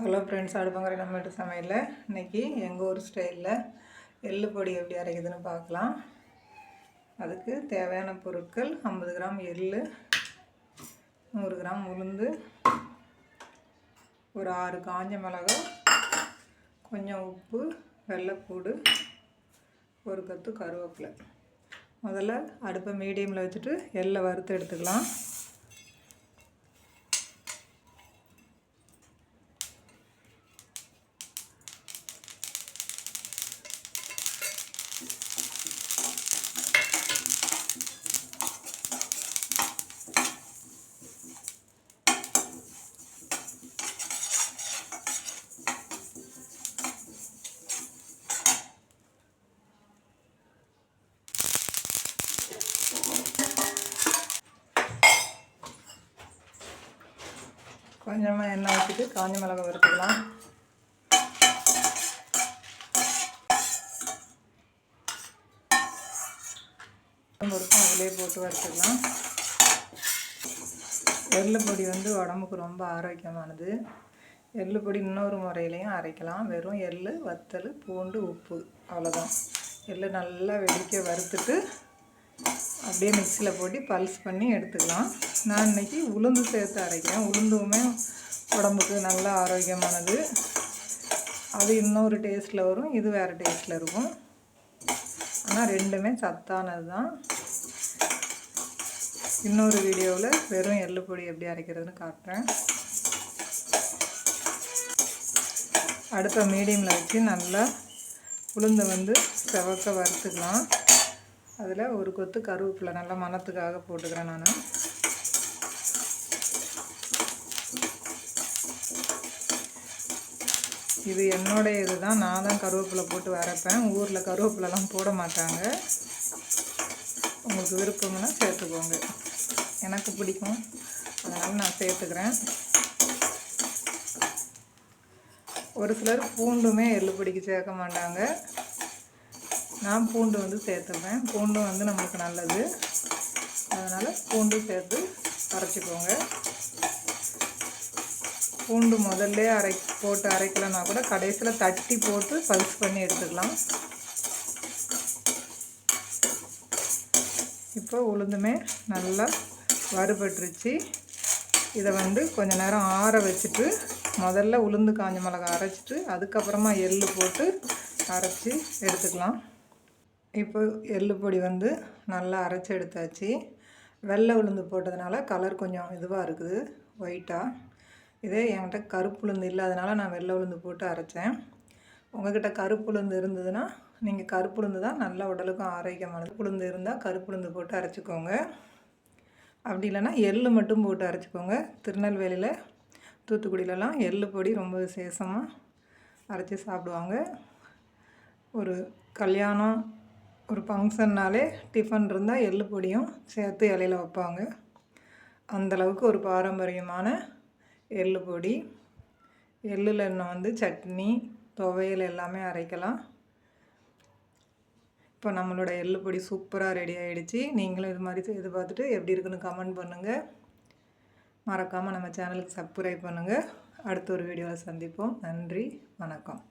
Hello friends, அடுப்பங்கரை நம்ம வீட்டு சமையலில் இன்றைக்கி எங்கள் ஊர் ஸ்டைலில் எள்ளு பொடி எப்படி அரைக்குதுன்னு பார்க்கலாம். அதுக்கு தேவையான பொருட்கள் 50 கிராம் எள், 100 கிராம் உளுந்து, ஒரு 6 காஞ்ச மிளகாய், கொஞ்சம் உப்பு, வெள்ளைப்பூடு, ஒரு கொத்து கருவேப்பிலை. முதல்ல அடுப்பை மீடியமில் வச்சுட்டு எள்ளை வறுத்து எடுத்துக்கலாம். கொஞ்சமாக எண்ணெய் ஊற்றிட்டு காஞ்ச மிளகாய் வறுத்துக்கலாம். முறுக்கும் அதிலே போட்டு வறுத்துக்கலாம். எள்ளு பொடி உடம்புக்கு ரொம்ப ஆரோக்கியமானது. எள்ளு பொடி இன்னொரு முறையிலையும் அரைக்கலாம். வெறும் எள், வத்தல், பூண்டு, உப்பு, அவ்வளோதான். எள்ளு நல்லா வெடிக்க வறுத்துட்டு அப்படியே மிக்சியில் போட்டு பல்ஸ் பண்ணி எடுத்துக்கலாம். நான் இன்றைக்கி உளுந்து சேர்த்து அரைக்கிறேன். உளுந்துமே உடம்புக்கு நல்லா ஆரோக்கியமானது. அது இன்னொரு டேஸ்ட்டில் வரும், இது வேறு டேஸ்ட்டில் இருக்கும். ஆனால் ரெண்டுமே சத்தானது தான். இன்னொரு வீடியோவில் வெறும் எள்ளு பொடி எப்படி அரைக்கிறதுன்னு காட்டுறேன். அடுப்பை மீடியமில் வச்சு நல்லா உளுந்தை செவக்க வறுத்துக்கலாம். அதில் ஒரு கொத்து கருவேப்பிலை நல்லா மணத்துக்காக போட்டுக்கிறேன் நான். இது என்னோடைய இது தான். நான் தான் கருவேப்பிலை போட்டு வரைப்பேன். ஊரில் கருவேப்பிலெலாம் போட மாட்டாங்க. உங்களுக்கு விருப்பம்னா சேர்த்துக்கோங்க. எனக்கு பிடிக்கும், அதனால் நான் சேர்த்துக்கிறேன். ஒரு சிலர் பூண்டுமே எள்ளு பொடிக்கு சேர்க்க மாட்டாங்க. நான் பூண்டு சேர்த்துப்பேன். பூண்டும் நம்மளுக்கு நல்லது. அதனால் பூண்டு சேர்த்து அரைச்சிக்கோங்க. பூண்டு முதல்ல போட்டு அரைக்கலன்னா கூட கடைசியில் தட்டி போட்டு பல்ஸ் பண்ணி எடுத்துக்கலாம். இப்போ உளுந்துமே நல்லா வறுபட்டுருச்சு. இதை கொஞ்சம் நேரம் ஆற வச்சுட்டு முதல்ல உளுந்து காஞ்ச மிளகாய் அரைச்சிட்டு அதுக்கப்புறமா எள்ளு போட்டு அரைச்சி எடுத்துக்கலாம். இப்போ எள்ளு பொடி நல்லா அரைச்சி எடுத்தாச்சு. வெள்ளை உளுந்து போட்டதுனால கலர் கொஞ்சம் இதுவாக இருக்குது, ஒயிட்டாக. இதே என்கிட்ட கருப்பு உளுந்து இல்லாதனால நான் வெள்ளை உளுந்து போட்டு அரைச்சேன். உங்கள்கிட்ட கருப்பு உளுந்து இருந்ததுன்னா நீங்கள் கருப்பு உளுந்து தான் நல்லா உடலுக்கும் ஆரோக்கியமானது. உளுந்து இருந்தால் கருப்பு உளுந்து போட்டு அரைச்சிக்கோங்க. அப்படி இல்லைன்னா எள்ளு மட்டும் போட்டு அரைச்சிக்கோங்க. திருநெல்வேலியில், தூத்துக்குடியிலலாம் எள்ளு பொடி ரொம்ப விசேஷமாக அரைச்சி சாப்பிடுவாங்க. ஒரு கல்யாணம், ஒரு ஃபங்க்ஷன்னாலே டிஃபன் இருந்தால் எள்ளு பொடியும் சேர்த்து இலையில் வைப்பாங்க. அந்தளவுக்கு ஒரு பாரம்பரியமான எள்ளு பொடி. எள்ளில் இன்னும் சட்னி, துவையல் எல்லாமே அரைக்கலாம். இப்போ நம்மளோட எள்ளு பொடி சூப்பராக ரெடி ஆகிடுச்சு. நீங்களும் இது மாதிரி செய்து பார்த்துட்டு எப்படி இருக்குன்னு கமெண்ட் பண்ணுங்கள். மறக்காமல் நம்ம சேனலுக்கு சப்ஸ்கிரைப் பண்ணுங்கள். அடுத்த ஒரு வீடியோவில் சந்திப்போம். நன்றி, வணக்கம்.